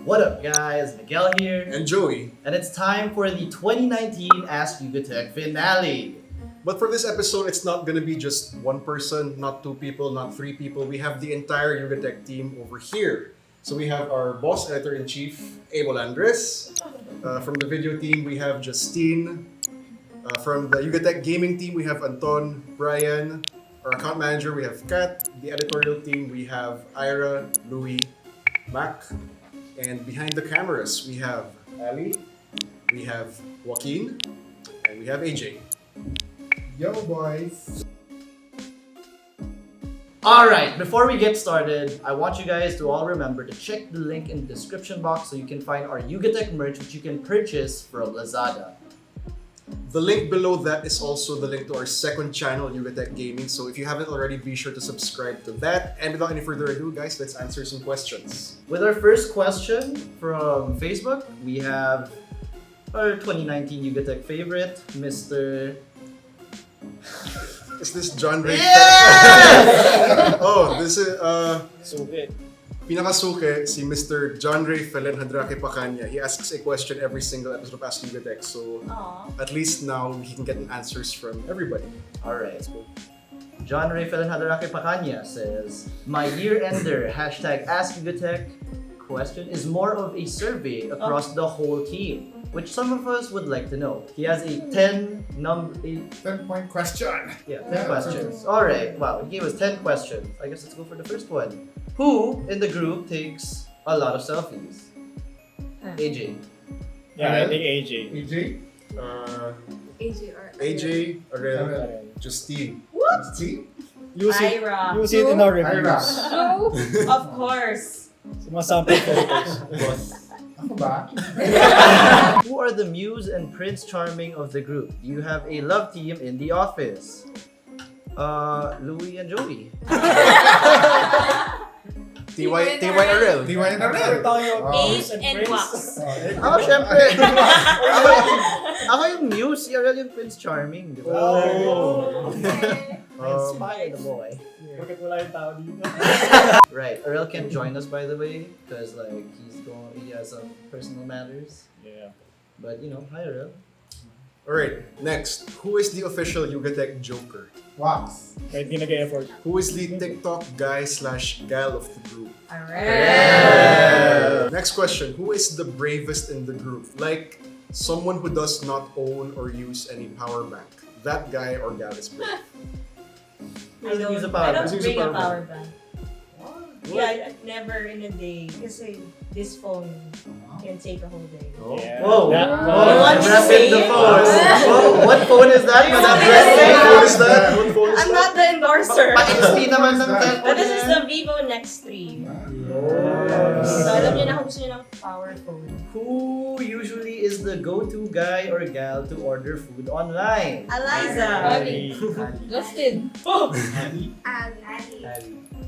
What up guys, Miguel here. And Joey. And it's time for the 2019 Ask YugaTech finale. But for this episode, it's not gonna be just one person, not two people, not three people. We have the entire YugaTech team over here. So we have our boss editor-in-chief, Abel Andres. From the video team, we have Justine. From the YugaTech gaming team, we have Anton, Brian. Our account manager, we have Kat. The editorial team, we have Ira, Louie, Mac. And behind the cameras, we have Ali, we have Joaquin, and we have AJ. Yo, boys. Alright, before we get started, I want you guys to all remember to check the link in the description box so you can find our YugaTech merch which you can purchase from Lazada. The link below that is also the link to our second channel, YugaTech Gaming. So if you haven't already, be sure to subscribe to that. And without any further ado, guys, let's answer some questions. With our first question from Facebook, we have our 2019 YugaTech favorite, Mr. Is this John Ray? Yes! Oh, this is Suke. pinakasuke si Mr. John Ray Felen Hadrake Pacanya. He asks a question every single episode of Ask YugaTech. So at least now he can get answers from everybody. Alright. John Ray Hadarake Pacanya says, my year-ender hashtag Ask YugaTech question is more of a survey across the whole team, which some of us would like to know. He has a 10-point question. 10 questions. Alright, wow, he gave us 10 questions. I guess let's go for the first one. Who in the group takes a lot of selfies? AJ. Yeah, I think AJ. AJ? AJ, Arel, Justine. Steve? Use it, Ira. use it in our Ira. reviews. Of course. Sumasample photos. Ako ba? Who are the muse and Prince Charming of the group? Do you have a love team in the office? Louie and Joey. TY Arel. Di ba yun na rin? Ace and Wax. Ako, syempre. Ako yung muse, si Ariel yung Prince Charming, di ba? Oh. I inspired the boy. Bakit wala yung tao dito? Right, Ariel can't join us by the way, because like he has some personal matters. Yeah. But you know, hi Ariel. Alright, next. Who is the official YugaTech Joker? Wax. Kahit di nag-effort. Who is the TikTok guy/gal of the group? Alright. Next question. Who is the bravest in the group? Like, someone who does not own or use any power bank. That guy or gal is brave. I don't, Use a I power don't bank. bring a power bank. What? Yeah, never in a day. Kasi this phone can take a whole day. Oh. Yeah. Whoa! That- You want me to Rapid say the it? phone. Whoa, what phone is that? You Madam want me to President? say it? What phone is that? What phone is I'm that? not the endorser. Pa-XP naman ng But cellphone But this is niya. the Vivo Next 3. So alam niyo na kung gusto niyo ng power phone. Who usually is the go-to guy or gal to order food online? Eliza. Ali. Justin. Oh.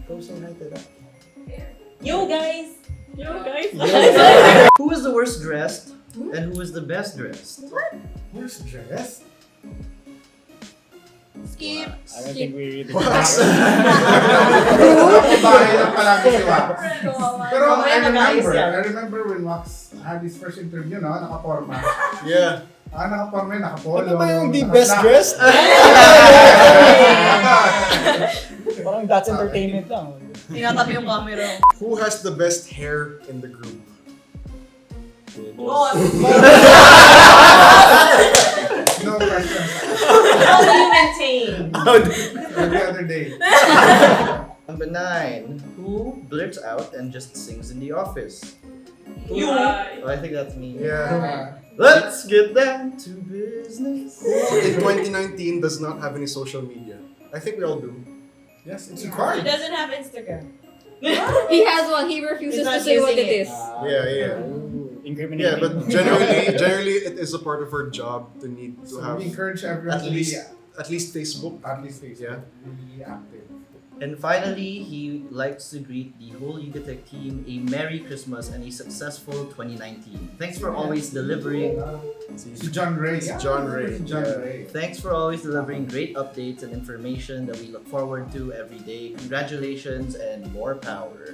Go so hi to that. You guys. You guys. Who is the worst dressed and who is the best dressed? Where's dress? Skip. I don't think we really Wax. Ako bahay lang palagi si Wax. Pero Mamaya I remember when Wax had his first interview, no? Nakaporma. Yeah. Nakaporma, nakapolo. Ano ba yung the best dressed? Parang that's entertainment lang. Tinatabi yung camera. Who has the best hair in the group? Oh, No questions. how do you maintain? Every other day. Number 9. Who blurts out and just sings in the office? You. Oh, I think that's me. Yeah. Let's get down to business. Who in 2019 does not have any social media? I think we all do. Yes, it's He required. doesn't have Instagram. He has one. He refuses He's to not say what using it it. is. Yeah. Incriminating. Yeah, but generally it is a part of our job to need to So have we encourage everyone at to least be Facebook. at least Facebook. Yeah. Be active. And finally, he likes to greet the whole YugaTech team a Merry Christmas and a successful 2019. Thanks for always delivering Si John Ray. Si John Ray. Si John Yeah. Ray. Thanks for always delivering great updates and information that we look forward to every day. Congratulations and more power.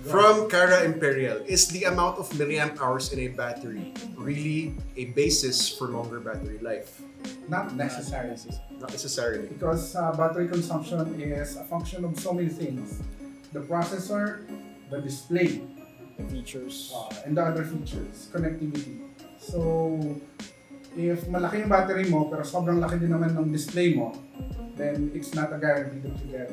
From Cara Imperial, is the amount of milliamp hours in a battery really a basis for longer battery life? Not necessary. Not necessarily. Because battery consumption is a function of so many things. The processor, the display, The features. and the other features, connectivity. So, if malaki yung battery mo pero sobrang laki din naman ng display mo, then it's not a guarantee that you get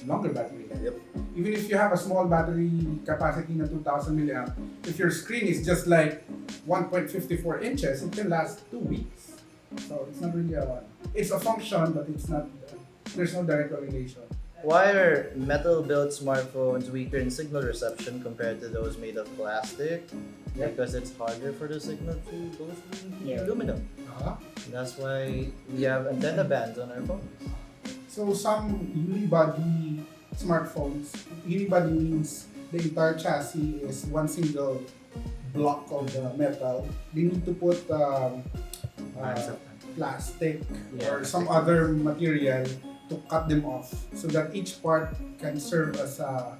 longer battery life. Yep. Even if you have a small battery capacity na 2,000 milliamp, if your screen is just like 1.54 inches, it can last 2 weeks. So it's not really it's a function, but it's not, there's no direct correlation. Why are metal-built smartphones weaker in signal reception compared to those made of plastic? Because it's harder for the signal to go through the Yeah. aluminum. That's why we have antenna bands on our phones. So some unibody smartphones, unibody means the entire chassis is one single block of the metal. They need to put plastic or some other material to cut them off so that each part can serve as a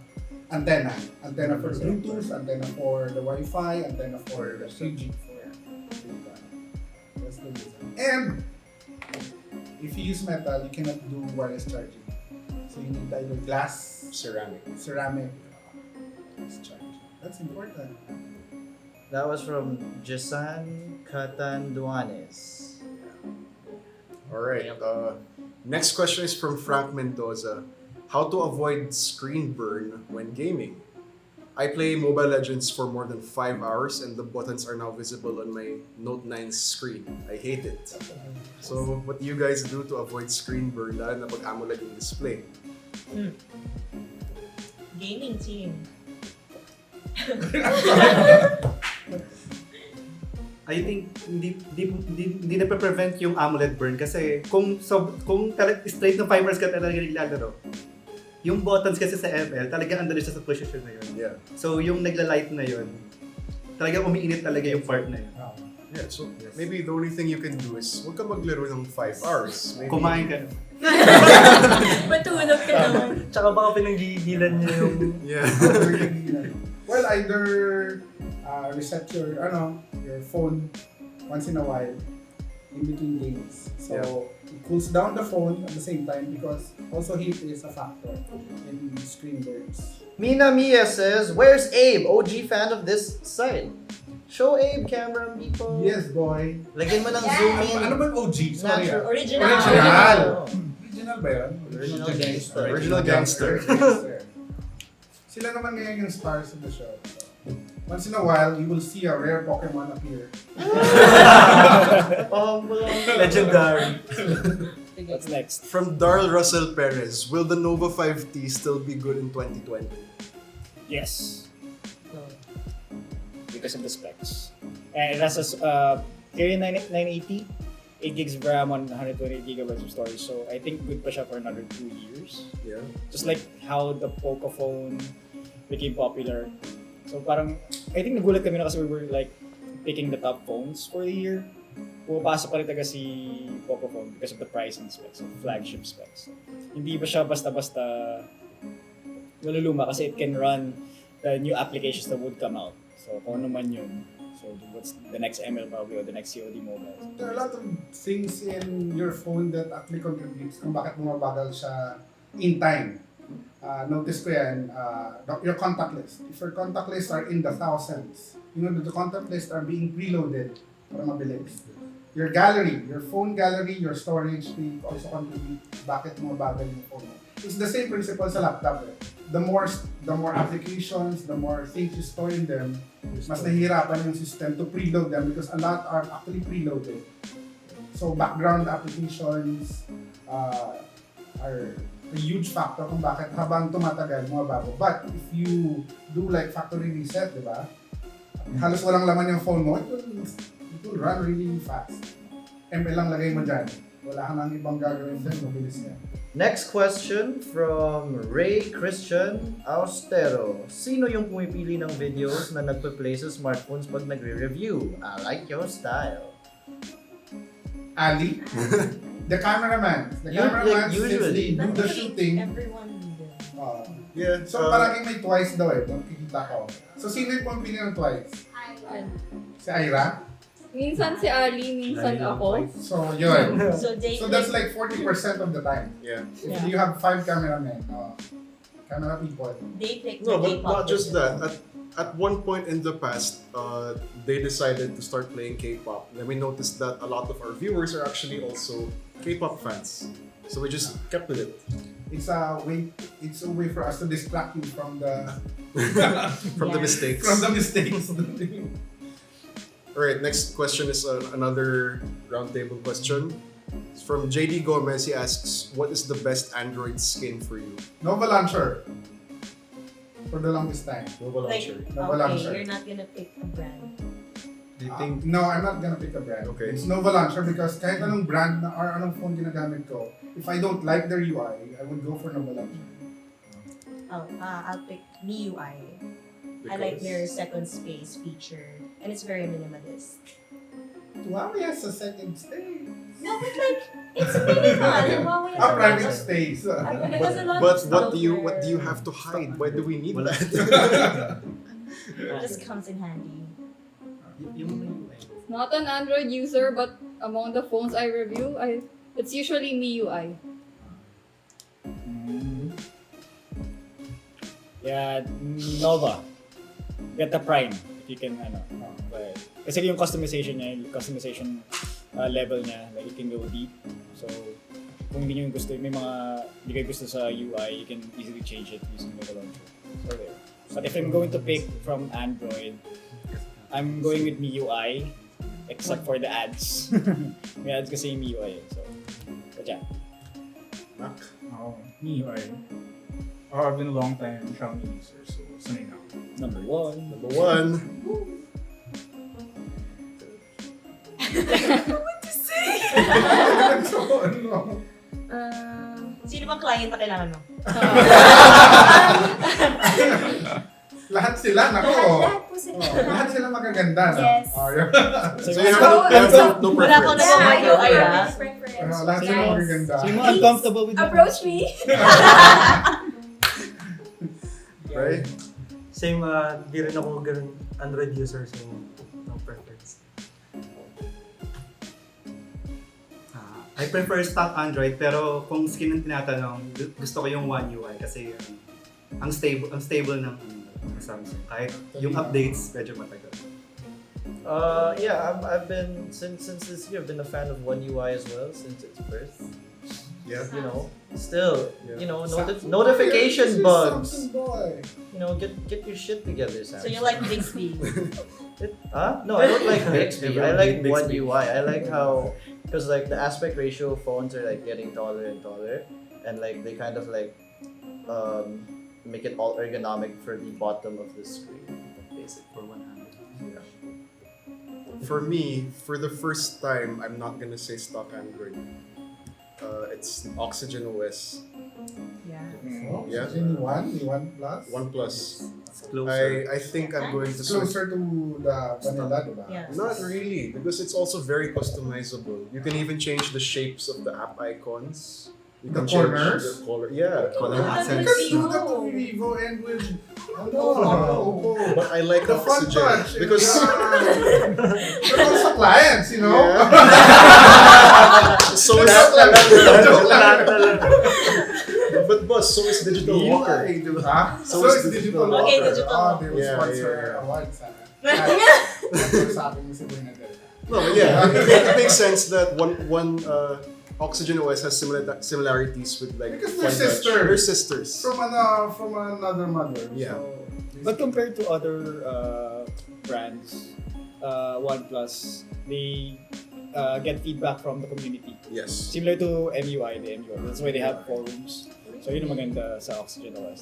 antenna. Antenna for Bluetooth, antenna for the Wi-Fi, antenna for the 3G. That's the reason. And if you use metal, you cannot do wireless charging. So you need either glass, Ceramic. ceramic, wireless charging. That's important. That was from Jisan Catanduanes. Alright. Next question is from Frank Mendoza. How to avoid screen burn when gaming? I play Mobile Legends for more than 5 hours and the buttons are now visible on my Note 9 screen. I hate it. So, what do you guys do to avoid screen burn lalo na pag AMOLED yung display? Gaming team. I think hindi na prevent yung AMOLED burn kasi kung straight na 5 hours ka talaga naglalaro, yung buttons kasi sa ML talagang andun siya sa position na yun. Yeah. So yung nagla-light na yun, talagang umiinit talaga yung part na yun. Yeah, so maybe the only thing you can do is huwag ka maglaro ng 5 hours. Maybe, Kumain ka. Matulog ka naman. Tsaka baka pinanggigilan niya yung... Yeah. Well, either reset your phone once in a while in between games. So it cools down the phone at the same time because also heat is a factor in screen burns. Mina Mia says, "Where's Abe? OG fan of this site. Show Abe camera, people. Yes, boy. Lagyan mo ng Yeah. zoom in. Ano ba yung OG? Sorry. Natural. Original. Original. Original ba yun? Original gangster. Original gangster. Sila naman ngayon yung stars of the show. So, once in a while, you will see a rare Pokemon appear. Legendary. What's next? From Darl Russell Perez, will the Nova 5T still be good in 2020? Yes. Because of the specs. And it has a Kirin 980, 8 gigs of RAM on 128 gigabytes of storage. So I think good pa siya for another 2 years. Yeah. Just like how the Pocophone became popular. So parang, I think nagulat kami na kasi we were like picking the top phones for the year. Pumapasok pa rin taga si Pocophone because of the pricing specs, of flagship specs. Hindi ba siya basta-basta naluluma kasi it can run the new applications that would come out. So kung ano man yun. So what's the next ML probably or the next COD mobile. There are a lot of things in your phone that actually contributes kung bakit bumabagal siya in time. Notice ko yan, your contact list. If your contact lists are in the thousands, you know that the contact lists are being preloaded para mabilis. Your gallery, your phone gallery, your storage, they also contribute bakit bumabagal yung phone mo. It's the same principle sa laptop. Eh. The more applications, the more things you store in them, mas nahihirapan yung system to preload them because a lot are actually preloaded. So background applications are a huge factor kung bakit habang tumatagal mababago. But if you do like factory reset, di ba? Halos walang laman yung phone mo, it will run really fast. ML lang lagay mo dyan. Wala ka nang ibang gagawin dyan, mabilis yan. Next question from Ray Christian Austero. Sino yung pumipili ng videos na nagpe-play sa smartphones pag nagre-review? I like your style. Ali, the cameraman. The You- cameraman, like, since usually. they do the shooting, Everyone did. Yeah. so palaging may twice daw eh, nakikita ko. So sino yung pumipili ng twice? Si Ira? Minsan si Ali, minsan ako. So yun. So they So that's like 40% of the time. Yeah. If Yeah. you have 5 cameramen, camera people. they picked No, the but K-pop not just version. that. At one point in the past, they decided to start playing K-pop. And we noticed that a lot of our viewers are actually also K-pop fans. So we just kept with it. It's a way. It's a way for us to distract you from the From the Yeah. mistakes. from the mistakes. Alright, next question is another roundtable question. It's from JD Gomez. He asks, what is the best Android skin for you? Nova Launcher. For the longest time. Nova Like, Launcher. Nova okay, Launcher. you're not gonna pick a brand. Do you think... No, I'm not gonna pick a brand. Okay. It's Nova Launcher because kahit anong brand na, or anong phone ginagamit ko, if I don't like their UI, I would go for Nova Launcher. Oh, I'll pick MIUI. I like their second space feature, and it's very minimalist. Huawei has a second stage. No, but like, it's a minimal. Huawei has A private lot- space. It has a lot But of what software. do you have to hide? Why do we need Wala. that? It just comes in handy. Not an Android user, but among the phones I review, it's usually MIUI. Yeah, Nova. Get the Prime. If you can, but, kasi yung customization niya, yung customization level niya, like you can go deep. So, kung hindi nyo gusto, may mga hindi kayo gusto sa UI, you can easily change it using Nova Launcher. So there. But if I'm going to pick from Android, I'm going with MIUI, except for the ads. May ads kasi yung MIUI. So, but yeah. Oh, MIUI. Oh, I've been a long time Xiaomi user, so sanay na ako. Number one. Number one. So, ano? Sino bang client na kailangan mo? Lahat sila, nako. Lahat po sila. Lahat sila magaganda. No? Yes. Yun. So you have no Wala ko preference. na MIUI ah. Lahat sila Yes. magaganda. So yung mga uncomfortable with Approach me. Right? Same, di rin ako ganun Android user, so no preference. I prefer stock Android, pero kung skin ang tinatanong, gusto ko yung One UI kasi ang stable ng Samsung. Kahit yung updates, medyo matagal. Yeah, I've been since this year. I've been a fan of One UI as well since its birth. Yeah. You know, still, Yeah. you know, Samsung notification boy. bugs. Samsung boy. You know, get your shit together, Sam. So you like Bixby? No, I don't like Bixby. I like Bixby. One UI. I like how, because like the aspect ratio of phones are like getting taller and taller, and like they kind of like make it all ergonomic for the bottom of the screen, basic for one hand. For me, for the first time, I'm not gonna say stock Android. It's Oxygen OS. Yeah. Oh, Yeah. Any one plus. OnePlus. It's closer. I think I'm going to It's switch. closer to the vanilla, diba? Yeah. Not really, because it's also very customizable. You can even change the shapes of the app icons. You The can change corners? the color. Yeah. Color You accents. can do that with Vivo and with Oppo. But I like The front Oxygen touch. because They're also clients, you know? so is but boss, so is Digital Walker. Huh? So So is it's digital digital Okay, walker. digital Oh, they will Yeah, sponsor yeah. awards. That's sa akin si Bernadette. No, but yeah, it makes sense that one Oxygen OS has similarities with like Because they're Fun Touch. sisters. They're sisters. From another mother. Yeah. So, But compared to other brands, OnePlus, they get feedback from the community. Yes. Similar to MUI, the MUI. That's why they have forums. So yun ang maganda sa Oxygen OS.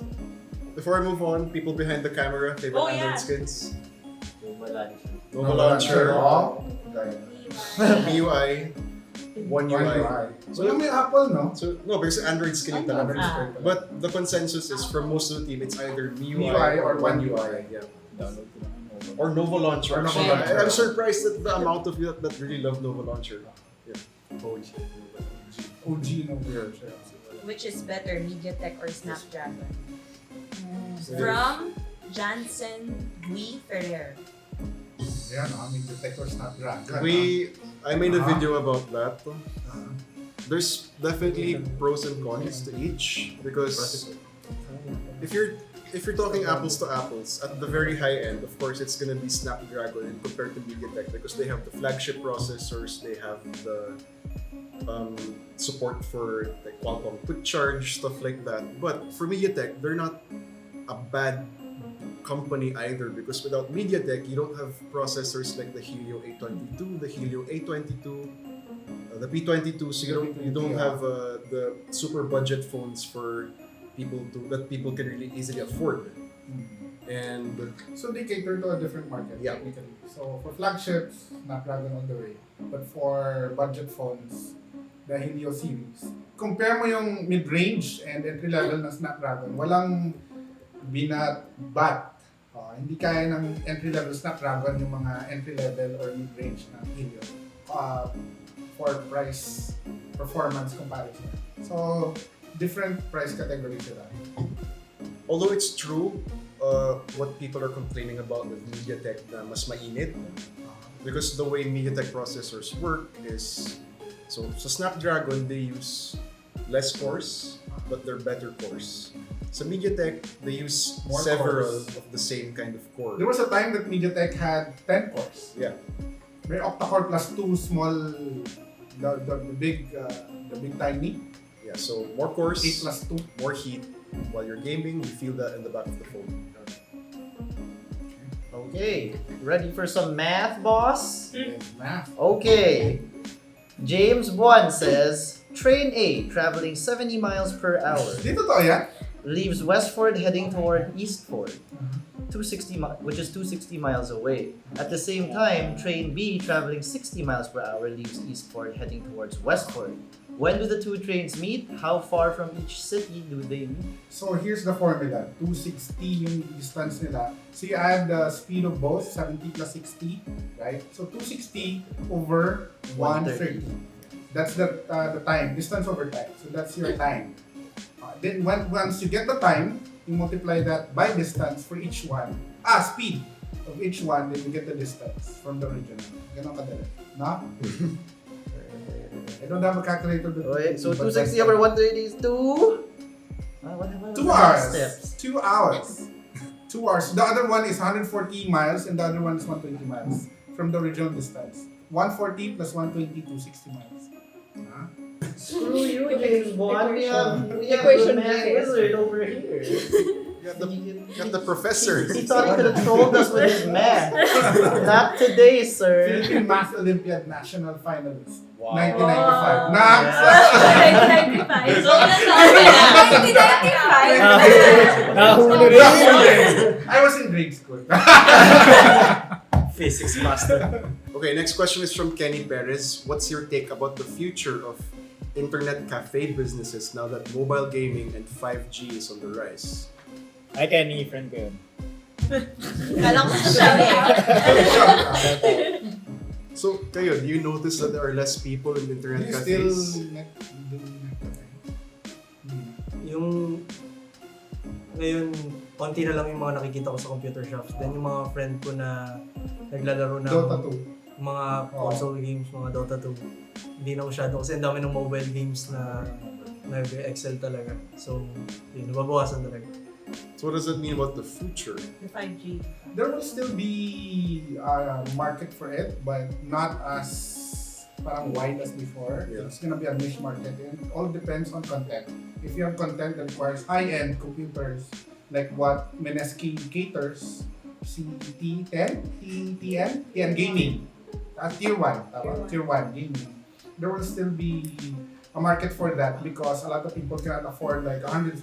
Before I move on, people behind the camera, favorite Oh, Android yeah. skins. Nova Launcher. Nova Launcher, Oh, okay. MIUI, One One UI. UI. So yung may Apple, no? So no, because Android skin yung talaga. Ah. But the consensus is from most of the team, it's either MIUI MIUI or or One One UI. Yeah. Download ko lang. Or Nova Launcher. Or Nova Actually, Launcher. I'm surprised at the amount of you that really love Nova Launcher. Yeah. Oh, OG no Yeah. Which is better, MediaTek or Snapdragon? So, From Jansen Gui Ferrer. Yan, MediaTek or Snapdragon. I made a Uh-huh. video about that. Uh-huh. There's definitely pros and cons to each because if you're talking apples to apples, at the very high end, of course, it's gonna be Snapdragon compared to MediaTek because they have the flagship processors, they have the support for like Qualcomm Quick Charge, stuff like that. But for MediaTek, they're not a bad company either because without MediaTek, you don't have processors like the Helio A22, the Helio A22, the P22, so you don't have the super budget phones for that people can really easily afford. And So they cater to a different market, Yeah. technically. So for flagships, Snapdragon all the way. But for budget phones, the Helio series. Compare mo yung mid-range and entry-level na Snapdragon. Walang binat-bat. Hindi kaya ng entry-level Snapdragon yung mga entry-level or mid-range na Helio. For price performance comparison. So, different price category sila. although it's true, what people are complaining about with MediaTek na mas mainit because the way MediaTek processors work is so Snapdragon they use less cores but they're better cores. Sa MediaTek they use More several cores. of the same kind of core. There was a time that MediaTek had 10 cores. Yeah. May octa-core plus 2 small, the big tiny, Yeah, so more cores, 8 plus 2. more heat. While you're gaming, you feel that in the back of the phone. Okay, ready for some math, boss? Math. Okay. James 1 says, Train A traveling 70 miles per hour Dito to yan? leaves Westford heading toward Eastford, 260 which is 260 miles away. At the same time, Train B traveling 60 miles per hour leaves Eastford heading towards Westford. When do the two trains meet? How far from each city do they meet? So here's the formula. 260 yung distance nila. So you add the speed of both, 70 plus 60, right? So 260 over 130. That's the time, distance over time. So that's your time. Then once you get the time, you multiply that by distance for each one. Speed of each one, then you get the distance from the original. Ganon kadali. No? I don't have a calculator. Okay, so but 260 that's over fine. 130 is 2? What 2 the hours. steps? 2 hours. 2 hours. The other one is 140 miles and the other one is 120 miles from the original distance. 140 plus 120, 260 miles. Huh? Screw you, James Bond. We have the Equation math is. wizard over here. You got the professor. He thought he could have trolled us with his math. Not today, sir. Philippine Math Olympiad National Finalist. Wow. 1995. Wow. Next! 1995. So, nasabi na. 1995. Nahuli rin. I was in grade school. Physics master. Okay, next question is from Kenny Perez. What's your take about the future of internet cafe businesses now that mobile gaming and 5G is on the rise? Ay, Kenny, friend ko yun. Kala ko siya eh. So, kayo, do you notice that there are less people in internet You still cafes? Yung ngayon, konti na lang yung mga nakikita ko sa computer shops. Then yung mga friend ko na naglalaro ng Dota 2. mga console games, mga Dota 2. Hindi na masyado kasi ang dami ng mobile games na nag-excel talaga. So, yun, nababawasan talaga. So what does that mean about the future? The 5G. There will still be a market for it, but not as parang wide as before. Yeah. It's gonna be a niche market. It all depends on content. If you have content that requires high-end computers, like what Meneski caters, CT10, TN Gaming, Tier 1, Tier 1 Gaming, there will still be a market for that because a lot of people cannot afford like 100,000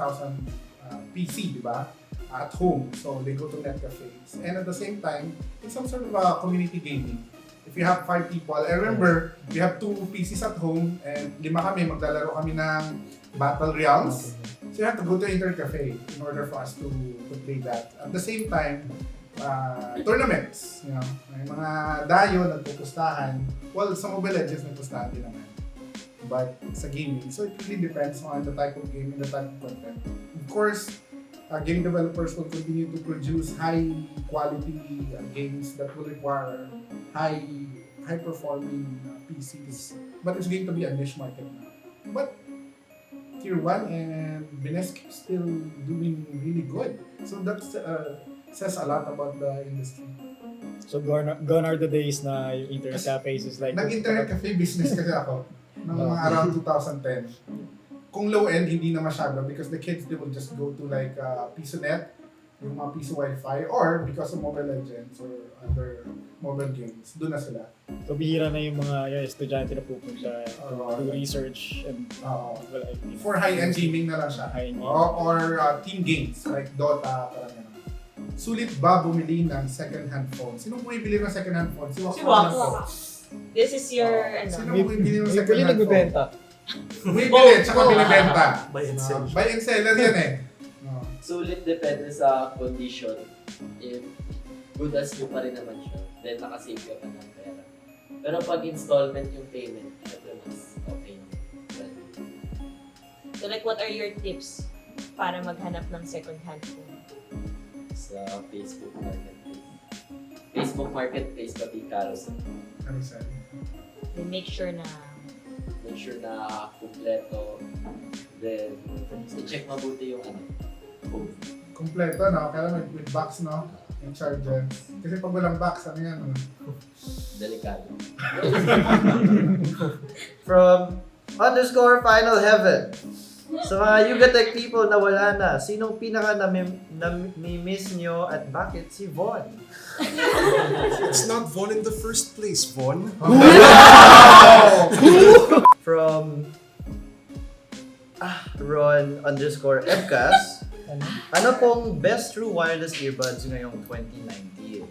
PC, di ba? At home. So they go to net cafes. And at the same time, it's some sort of a community gaming. If you have 5 people, I remember, we have 2 PCs at home and 5 kami, maglalaro kami ng Battle Royals. So you have to go to internet cafe in order for us to play that. At the same time, tournaments, may mga dayo nagpupustahan. Well, sa Mobile Legends nagpustahan din naman. But sa gaming, so it really depends on the type of game and the type of content. Of course, game developers will continue to produce high quality games that will require high performing PCs. But it's going to be a niche market now. But Tier 1 and Binesco still doing really good. So that says a lot about the industry. So gone are the days na yung internet cafes is like... Nag-internet cafe business kasi ako ng mga around 2010. Kung low end, hindi na masyado because the kids, they will just go to like PisoNet, yung mga Piso Wi-Fi, or because of Mobile Legends or other mobile games, doon na sila. So bihira na yung mga estudyante na pupunta do research and for high-end gaming na lang siya. Or team games like Dota, parang gano'n. Sulit ba bumili ng second-hand phone? Sino bumibili ng second-hand phone? Si Wax. This is your, Sino bumibili ng Bili second-hand phone? nagbibenta. Bumibili, tsaka binibenta. Buy and sell. Buy and seller yan eh. Sulit depende sa condition. If good as new pa rin naman siya, then nakasave ka pa ng pera. Pero pag installment yung payment, syempre mas okay. So like, what are your tips para maghanap ng second-hand phone? Sa Facebook Marketplace. Facebook Marketplace pati Carousel. Then make sure na kumpleto. Then, i-check mabuti yung phone. Kompleto, no? Kailangan with box, no? Yung charger. Kasi pag walang box, ano yan? Delikado. From _Final Heaven. Sa mga YugaTech people na wala na, sinong pinaka nami-miss nyo at bakit si Von? It's not Von in the first place, Von. From Ron _Ebcas. Ano pong best true wireless earbuds ngayong 2019?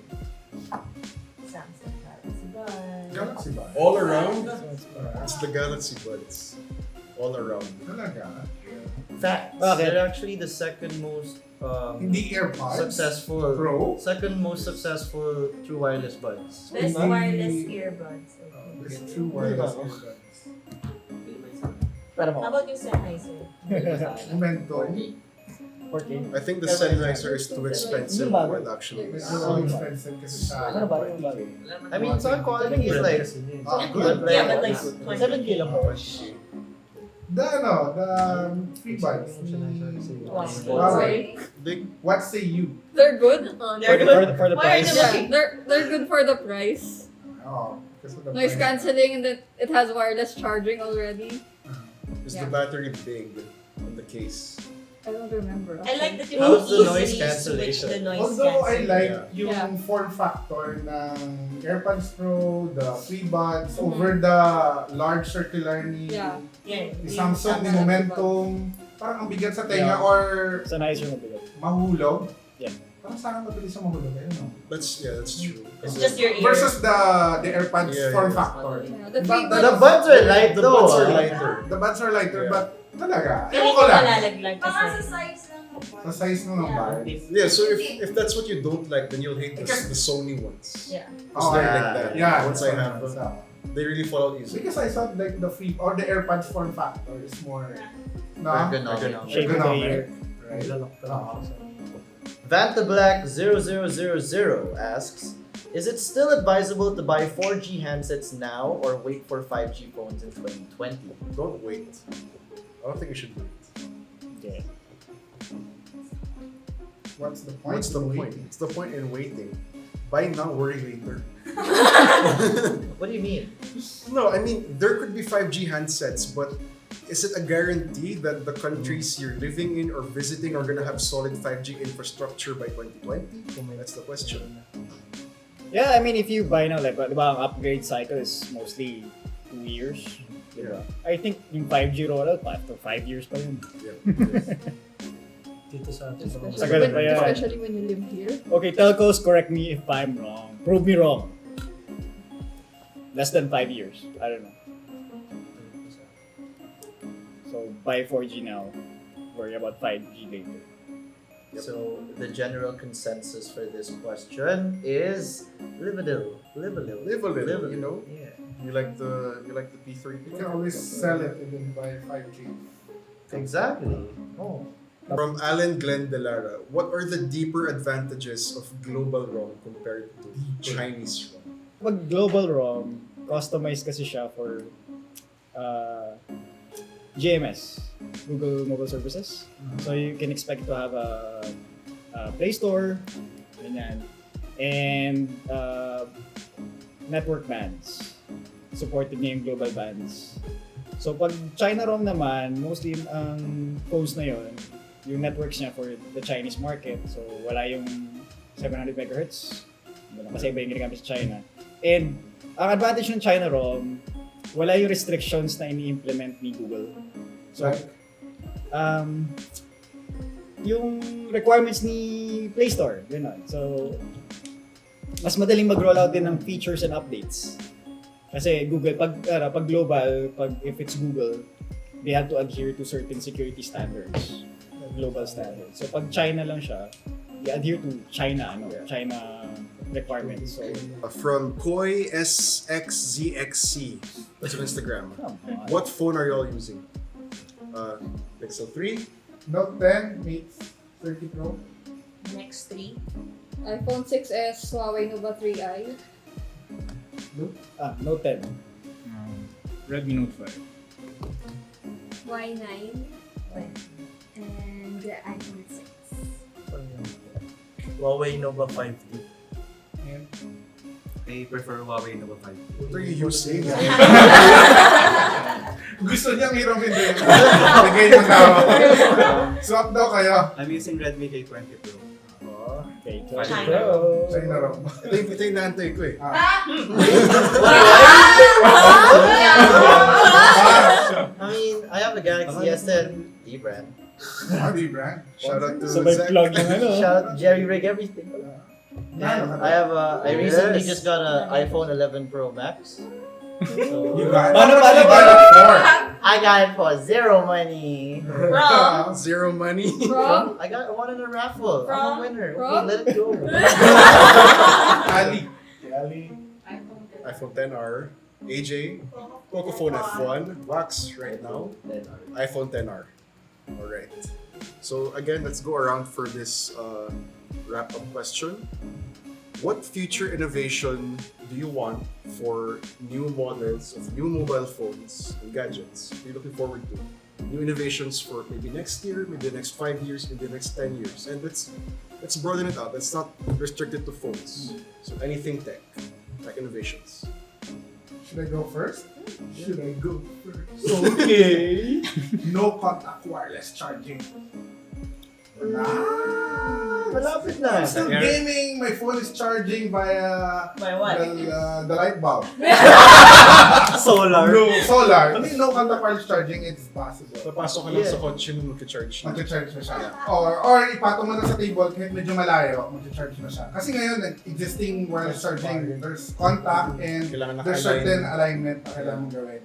Samsung Galaxy Buds. Galaxy ba? All around, it's the Galaxy Buds. All around. Talaga? Facts. Bakit? They're actually the second most Hindi AirPods? successful Pro? second most successful true wireless buds. Best Hindi- wireless earbuds. This true wireless earbuds. Pero How mo, about yung Sennheiser? Momentum. 4K. I think the Sennheiser is too expensive for it actually. Medyo expensive kasi sa... Ano ba? Ano ba? I mean, sound quality is like good. but Yeah, but like 7K lang po. The free buds. Sorry. What say you? They're good. For the Why are price. they Yeah, they're good for the price. Oh, because of the Noise price. cancelling, and then it has wireless charging already. Is Yeah. the battery big on the case? I don't remember. I like that you How's the easily noise switch cancellation? the noise Although I cancellation. like Yeah. yung form factor ng AirPods Pro, the free buds, over the large circular ni, Yeah. Yeah, ni yung Samsung, ni Samsung. Momentum. Parang ang bigat sa tenga Yeah. or Sa nicer mo bigat. mahulog. Yeah. Parang saan mabilis siya mahulog? Ayun, no? That's true. It's just your ear. Versus the AirPods Yeah, form yeah. factor. Yeah, the But free the- The buds are light The though. buds are ah. lighter. The buds are lighter, Yeah. but talaga. Feeling Ewan ko ko lang. malalaglag kasi. Sa size mo ng buds. Yeah, so if that's what you don't like, then you'll hate the Sony ones. Yeah. Because they're like that. Yeah, Once I have them, so, they really fall out easy. because I thought like the free or the AirPods form factor is more Ergonomic. Shape of the ear. right? Lalak talaga siya. VantaBlack0000 asks, is it still advisable to buy 4G handsets now or wait for 5G phones in 2020? Don't wait. I don't think you should wait. Yeah. What's the point? What's the in point? waiting? It's the point in waiting. Buy now, worry later. What do you mean? No, I mean, there could be 5G handsets, but is it a guarantee that the countries you're living in or visiting are going to have solid 5G infrastructure by 2020? That's the question. Yeah, I mean, if you buy now, like, diba, ang upgrade cycle is mostly 2 years. Diba? I think yung 5G rollout, after 5 years pa yun. Dito sa atin. Tagal pa yan. Especially when you live here. Okay, telcos, correct me if I'm wrong. Prove me wrong. Less than 5 years. I don't know. So, buy 4G now. Worry about 5G later. So the general consensus for this question is live a little. Live a little, you know. Yeah. You like the P3? You can always sell it and then buy 5G. Exactly. Oh. From Alan Glenn Delara, what are the deeper advantages of global ROM compared to Chinese ROM? Pag global ROM, customized kasi siya for GMS, Google Mobile Services. So you can expect to have a Play Store, ganyan, and network bands. Supported niya yung global bands. So pag China ROM naman, mostly ang phones na yon, yung networks niya for the Chinese market. So wala yung 700 MHz, kasi iba yung ginagamit sa China. And ang advantage ng China ROM, wala yung restrictions na ini-implement ni Google. So, yung requirements ni Play Store, gano'n. So, mas madaling mag-rollout din ng features and updates. Kasi Google, pag global, if it's Google, they have to adhere to certain security standards, global standards. So, pag China lang siya, they adhere to China requirements. So, From Koi SXZXC, that's on Instagram. What phone are you all using? Pixel 3, Note 10 meets 30 Pro. Next 3. iPhone 6s, Huawei Nova 3i. Note 10. Redmi Note 5. Y9 and iPhone 6. Huawei Nova 5T. I prefer Huawei Nova 5. what are you using? Gusto niyang hiramin din. Lagay mo daw. Swap daw kayo. I'm using Redmi K20 Pro. Okay, China. China ROM. Ito yung naantay ko eh. I mean, I have a Galaxy S10 D-brand. Di brand. Shout out to sabay Zach. plug yung ano. Shout out to Jerry Rig everything. And I recently just got an iPhone 11 Pro Max. So, You got Paano? I got it for zero money. From Zero money. From? I won in a raffle. I'm a From? winner. Okay, From? let it go. Ali. iPhone 10R, AJ, Pocophone F1, Wax right now, iPhone 10R. Alright. So again, let's go around for this wrap-up question. What future innovation do you want for new models of new mobile phones and gadgets? What are you looking forward to? New innovations for maybe next year, maybe the next 5 years, maybe the next 10 years. And let's broaden it out. It's not restricted to phones. So anything tech innovations. Should I go first? Should I go first? Okay. No contact wireless charging. Malapit na. Still gaming, my phone is charging via By what? the light bulb. Solar. No, solar. No contact wireless charging, it's possible. Papasok ka lang sa kotse mo, mag-charge na. Mag-charge na siya. Or ipatong mo na sa table kahit medyo malayo, mag-charge na siya. Kasi ngayon, existing wireless charging, there's contact and Kailangan there's naka-align. certain alignment na kailangan mong gawin.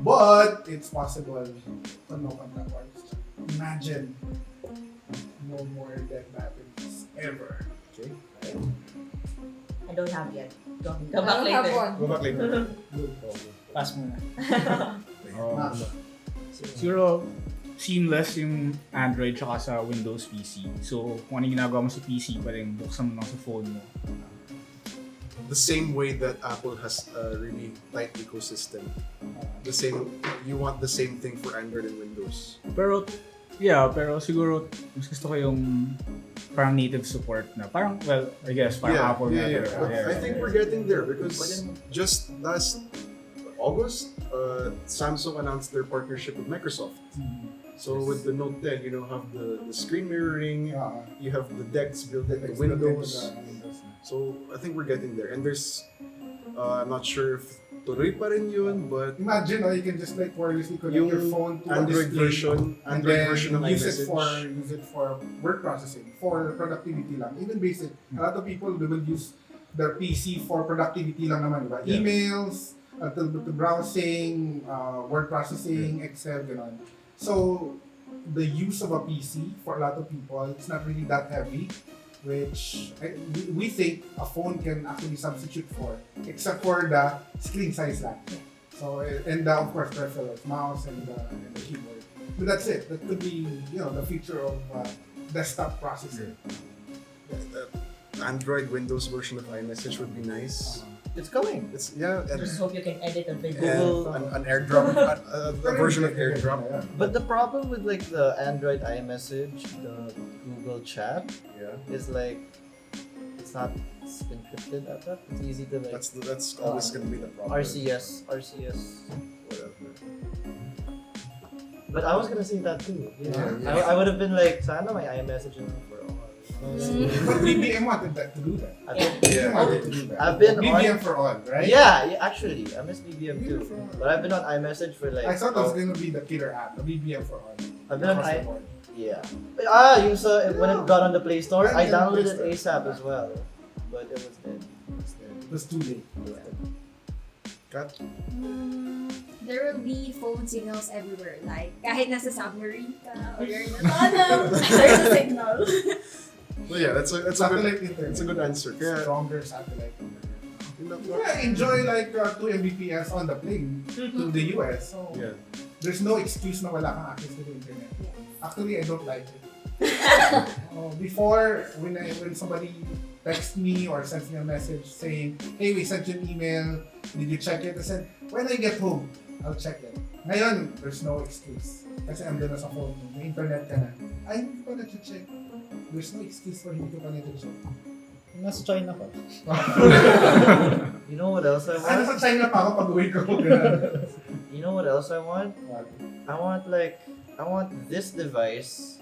But, it's possible to no contact wireless charging. Imagine, no more dead batteries ever. Okay. I don't have yet. Go I back don't have later. one. Go back later. Pass mo na. Siguro, seamless yung Android tsaka sa Windows PC. So, kung ano yung ginagawa mo sa PC, parang buksan mo lang sa phone mo. The same way that Apple has a really tight ecosystem. You want the same thing for Android and Windows. Pero siguro, mas gusto ko yung parang native support na. Parang, well, I guess, parang Apple na. I think we're getting there because just last August, Samsung announced their partnership with Microsoft. So with the Note 10, you know, have the screen mirroring, you have the decks built into Windows. So I think we're getting there. And there's, I'm not sure if tuloy pa rin yun, but Imagine, you can just like wirelessly connect your phone to Android a display version, and Android then version of use iMessage. it for word processing, for productivity lang. Even basic. A lot of people, they will use their PC for productivity lang naman, diba? Yeah. Emails, to browsing, word processing, Excel, gano'n. So, the use of a PC for a lot of people, it's not really that heavy, which we think a phone can actually substitute for, except for the screen size lang. So, and of course, peripherals, mouse and the keyboard. But that's it. That could be, the future of desktop processor. The Android Windows version of iMessage would be nice. It's coming. I just hope you can edit a video. An AirDrop, a version of AirDrop. But the problem with like the Android iMessage, the Google Chat, is like it's not encrypted at that. It's easy to like. That's always gonna be the problem. RCS, whatever. But I was gonna say that too. I would have been like, sana may iMessage na for all. But BBM wanted to do that. I've been BBM on, for all, right? Yeah, actually, I miss BBM too. But I've been on iMessage for like. I thought that was going to be the killer app, the BBM for all. I've been on Across the board. you saw it when it got on the Play Store. I downloaded it ASAP as well, but it was dead. It was too late. Cut. There will be phone signals everywhere. Like, kahit nasa submarine ka or you're in the tunnel, there's a signal. Well, yeah, that's a Satellite good, internet. it's a good answer. Kaya, Stronger satellite internet. Yeah, enjoy like 2 Mbps on the plane to the US. So there's no excuse na wala kang access to the internet. Actually, I don't like it. Before, when somebody texts me or sends me a message saying, hey, we sent you an email, did you check it? I said, when I get home, I'll check it. Ngayon, there's no excuse. Kasi andun na sa phone mo, may internet ka na. Ay, hindi pa na-check. There's no excuse for hindi ka pa na-check. Nasa China pa. You know what else I want? Ano sa China pa ako pag-uwi ko? You know what else I want? What? I want this device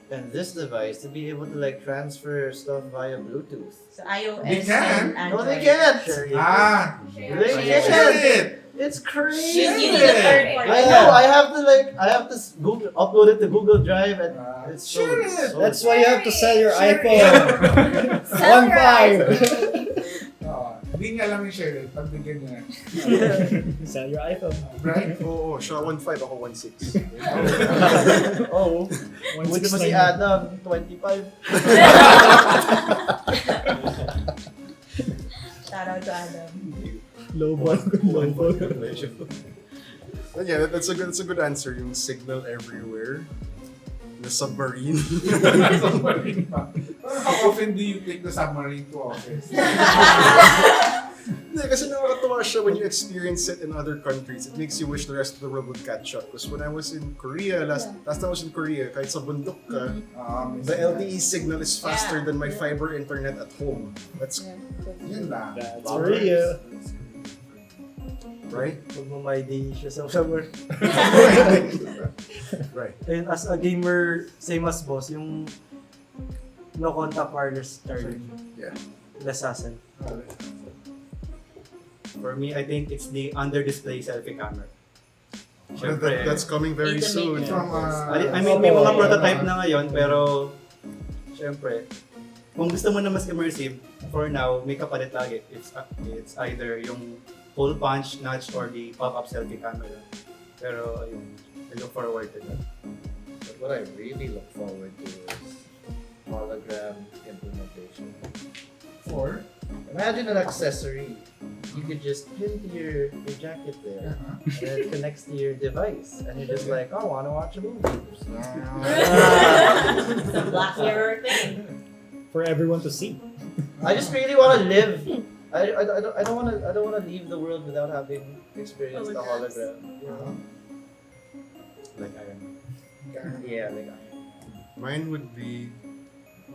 and this device to be able to like transfer stuff via Bluetooth. So iOS They can. and No, Android. they can't. They can't. It's crazy. You need a third party. I know. I have to Google upload it to Google Drive, and it's so. That's why you have to sell your iPhone. Sell your 1.5. Hindi niya alam yung share it, pagbigyan niya. Sell your iPhone. Right? Oo, siya 1.5, ako 1.6. Oh, buti mo si Adam, 25. Shout out to Adam. Low ball. But yeah, that's a good answer. Yung signal everywhere. The submarine. Submarine pa. Pero how often do you take the submarine to office? Hindi, kasi nakakatawa siya when you experience it in other countries. It makes you wish the rest of the world would catch up. Because when I was in Korea, last time I was in Korea, kahit sa bundok ka, the LTE signal is faster than my fiber internet at home. That's Yun lang. That's Korea. right. Magmamay siya sa summer. Right. And as a gamer, same as boss, yung no contact wireless charging. Yeah. Less hassle. For me, I think it's the under-display selfie camera. That's coming very soon. From, I mean, may mga prototype na ngayon, pero syempre, kung gusto mo na mas immersive, for now, may kapalit lagi. It's either yung hole punch, notch, or the pop-up selfie camera. Pero ayun, I look forward to that. But what I really look forward to is hologram implementation. For? Imagine an accessory. You could just pin to your jacket there, and it connects to your device, and you're just like, oh, I want to watch a movie. It's a Black Mirror thing. For everyone to see. I just really want to live. I don't want to leave the world without having experienced the hologram. You know? Like Iron Man. Yeah, like Iron Man. Mine would be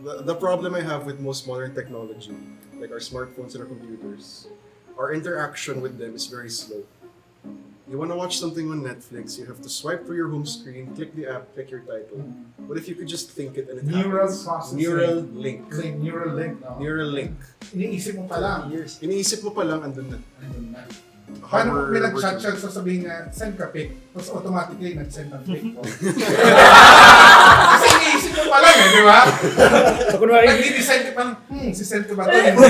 the problem I have with most modern technology, like our smartphones and our computers. Our interaction with them is very slow. You want to watch something on Netflix, you have to swipe through your home screen, click the app, click your title. What if you could just think it and it Neural happens? processing. Neural link. Neural link, no? Neural link. Iniisip mo pa lang. Iniisip mo pa lang, andun na. Ayun na. Paano kung may nag-chat siya, sasabihin niya, send ka pic, tapos automatically nag-send ng pic mo. Kasi iniisip mo pa lang di ba? So, kunwari, Nag-decide ka pa lang, sisend ko ba ito?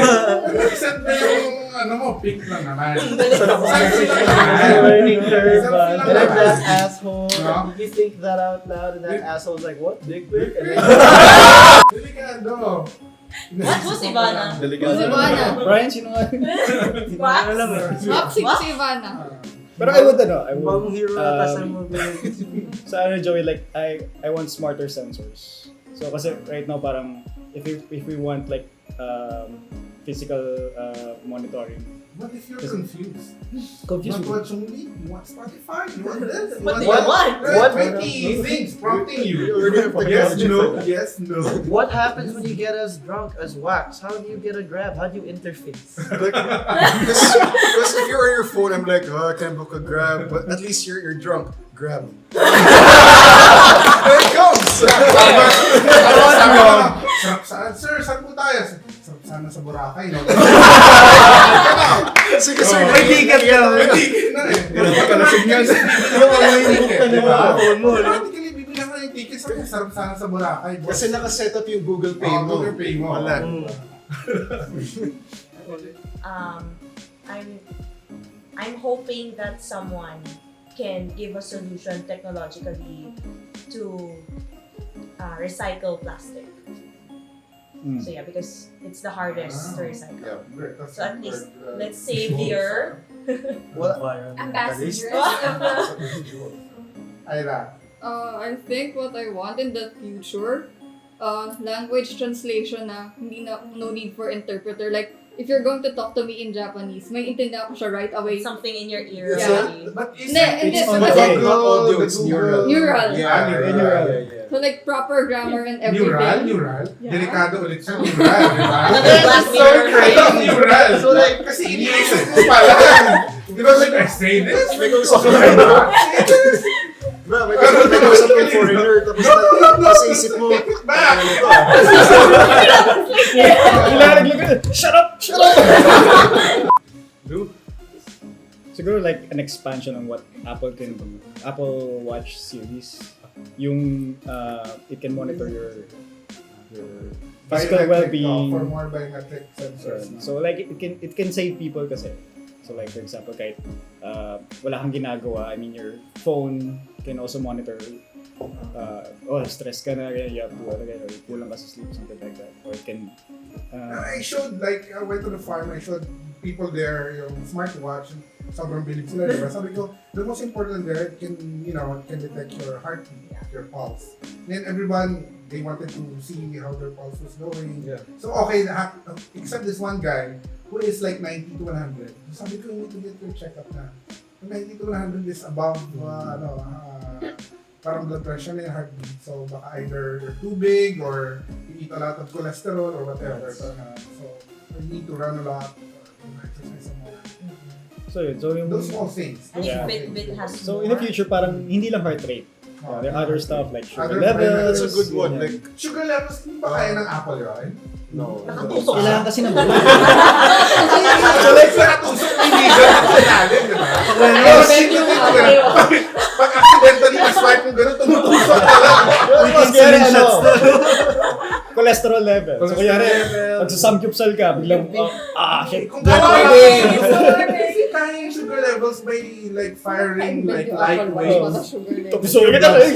Nag-send na yung ano mo, pick lang naman. Learning curve. Selfie lang And then naman. that asshole, No? you think that out loud, and that asshole's like, what? Dick pic? And then Delikado. Who's Ivana? Who's Ivana? Brian, sino nga? What? Mopsy ko si Ivana. Pero I would, I would, Bagong hero ata sa movie. so Joey, like, I want smarter sensors. So kasi right now parang, if we want like, physical monitoring. What if you're confused? Confused You with- want to watch a movie? You want Spotify? You want this? What do you want? What? 20 things prompting you. You already have Yes, technology no, for that. yes, no. What happens when you get as drunk as wax? How do you get a grab? How do you interface? Because if you're on your phone, I'm like, oh, I can't book a Grab. But at least you're drunk. Grab. There it comes! Sarap saan? Sir, saan po tayo? Sarap sana sa Boracay, no? Kasi sir, May ticket ka. May ticket na eh. Pakalasing yan. Yung online book ka na Diba? phone mo. Practically, bibilang ka ng ticket. Sarap sana sa Boracay. Kasi nakaset up yung Google Pay Oh, mo. Google Pay mo. Wala. I'm hoping that someone can give a solution technologically to recycle plastic. So yeah, because it's the hardest to recycle. Yeah. Great. That's So at least good. let's save the earth. Ambassadors. Ayla. I think what I want in the future, language translation na hindi na no need for interpreter. Like, if you're going to talk to me in Japanese, may intindihan ko siya right away. Something in your ear. Yeah. already. But is Hindi, it's on the the way. Not audio, it's neural. Neural. Yeah, Neural. yeah. So like proper grammar and Neural? everything. Neural? Yeah. Delikado ulit siya. Neural, di ba? Black so Mirror. crazy. Neural. So like, Kasi iniisip mo pala. Di ba like, I say this? May kausap Di ka ba? Bro, may kausap ka ng foreigner. Tapos nasa isip mo, Back! ano to? Ilalaglag ko, shut up! Shut up! Siguro like an expansion on what Apple can do. Apple Watch series. Yung it can monitor your physical Biometric, well-being. for more biometric sensors. no? So like it can save people kasi. So like for example, kahit wala kang ginagawa, I mean your phone can also monitor stress ka na, you have to, kulang ka sa sleep, something like that. Or it can I showed, like, I went to the farm, I showed people there yung smartwatch, sobrang bilib sila, diba? Sabi ko, the most important there, it can, it can detect your heartbeat, your pulse. Then everyone, they wanted to see how their pulse was going. Yeah. So okay, except this one guy, who is like 90 to 100. So sabi ko, you need to get your checkup na. 90 to 100 is above, parang blood pressure na yung heartbeat. So baka either you're too big or you eat a lot of cholesterol or whatever. So you need to run a lot, exercise a lot. so yun. So yung Those small things. I think Yeah. Fitbit has so more. in the future parang hindi lang heart rate. There are other stuff like sugar Other levels. That's a good one. yeah. Like, Sugar levels, hindi ba kaya ng Apple yun? no. Nakatusok Kailangan kasi ng So like, nakatusok hindi gano'n sa lalim, di ba? Pag accidentally na-swipe mo gano'n, tumutusok ka lang. Cholesterol level. So kunyari, pag sa samgyupsal ka, biglang, shit. Kung Black kaya Friday. kasi kaya yung sugar levels by like firing like light waves. So, yun na lang.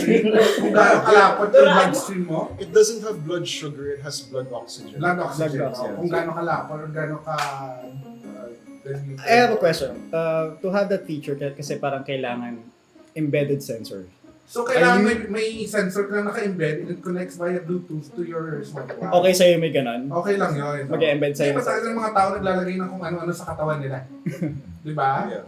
Kung gaano kalapot yung bloodstream mo, It doesn't have blood sugar, it has blood oxygen. blood oxygen. Blood oxygen. Kung gaano kalapot or gaano ka... I have a question. To have that feature, kasi parang kailangan embedded sensor. So kailangan may sensor ka na naka-embed and it connects via Bluetooth to your smartwatch. Okay sa'yo may ganun. Okay lang yun. Mag-embed sa'yo. Hindi matagal ng mga tao naglalagay ng kung ano-ano sa katawan nila. Di ba? Yeah.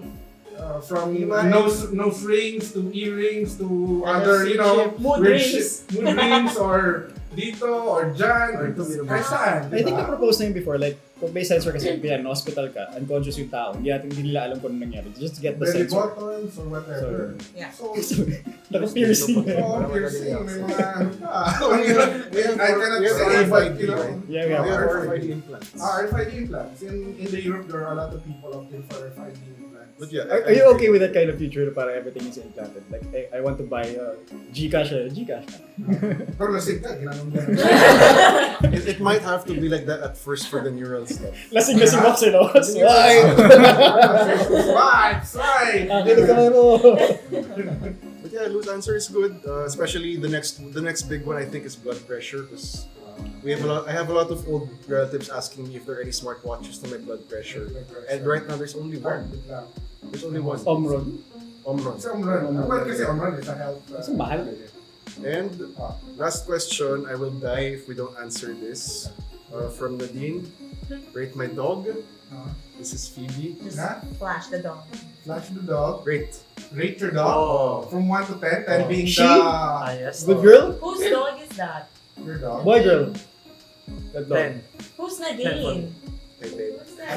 From Diba? nose rings to earrings to other, NFC chip, mood rings. mood rings or dito or dyan or kahit saan. I think diba? na-propose na yun before, like, kung may sensor kasi yan, hospital ka, unconscious yung tao, hindi nila alam kung ano nangyari. Just get the Belly sensor. buttons or whatever. Yeah. So, Naka-piercing. oh, piercing, may mga ano pa. I cannot say, but you know. Yeah, We have RFID. RFID implants. RFID implants. In the Europe, there are a lot of people opting for RFID implants. But yeah, Are you okay with that kind of future na parang everything is implanted? Like, I want to buy Gcash. Gcash. Pero lasing ka, ginanong it might have to be like that at first for the neural stuff. Lasing-lasing ako sila. Swipe! Akin ang kamay mo. But yeah, Lou's answer is good. Especially the next big one I think is blood pressure, because I have a lot of old relatives asking me if there are any smartwatches to my blood pressure. And right now there's only one. There's only one. Omron. Omron. Kasi Omron. Well, kasi Omron is a health. Kasi mahal. And last question, I will die if we don't answer this. From Nadine, rate my dog. This is Phoebe. Just Huh? flash the dog. Flash the dog. Rate. Rate your dog. Oh. From 1 to 10. 10 being She? the... Yes. Good girl? Whose dog is that? Your dog. Boy, girl. That dog. 10. Who's Nadine? I think. Who's that?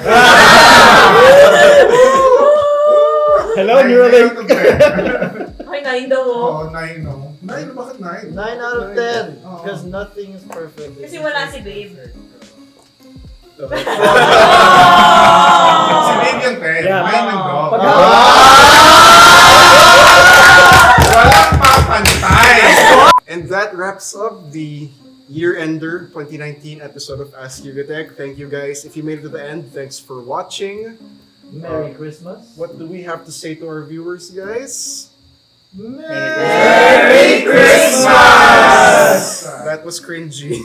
Hello, Nine Neuralink. out of 10. Ay, 9 daw. Oh, 9 no. 9, bakit 9? 9 out of 10. Oo. Because nothing is perfect. Kasi wala si Babe. Si Babe yung 10. Yeah. Mine yung dog. Pag- Walang papantay. And that wraps up the year-ender 2019 episode of Ask YugaTech. Thank you guys. If you made it to the end, thanks for watching. Merry Christmas. What do we have to say to our viewers, guys? Merry Christmas! That was cringy.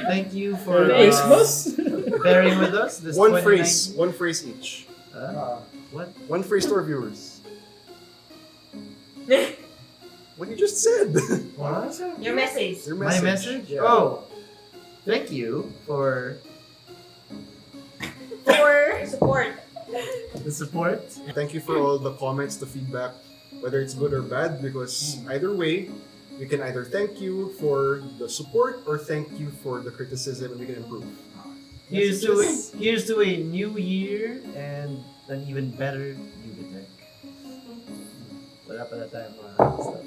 Thank you for Christmas? bearing with us. This One 2019 phrase each. What? One phrase to our viewers. What you just said. Your message. Your My message? Yeah. Oh, thank you for Support. the support. Thank you for all the comments, the feedback, whether it's good or bad, because either way, we can either thank you for the support or thank you for the criticism and we can improve. Here's to a new year and an even better YugaTech. Wala pa na tayo mga stuff.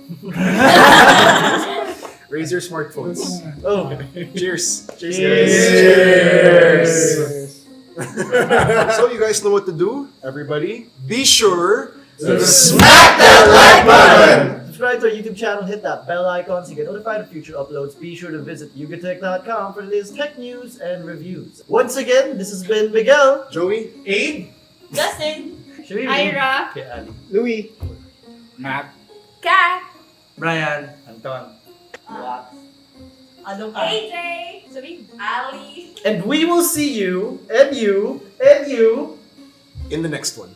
Raise your smartphones. Oh, Cheers. Cheers, Cheers. guys. So you guys know what to do. Everybody, be sure to smack that like button! Subscribe to our YouTube channel, hit that bell icon so you get notified of future uploads. Be sure to visit yugatech.com for the latest tech news and reviews. Once again, this has been Miguel, Joey, Abe? Justin. Shireen, Ira. kay Ali. Louis. Matt. Kat. Brian. Anton. Anong ka? AJ. Sabi, Ali. And we will see you, and you, and you, in the next one.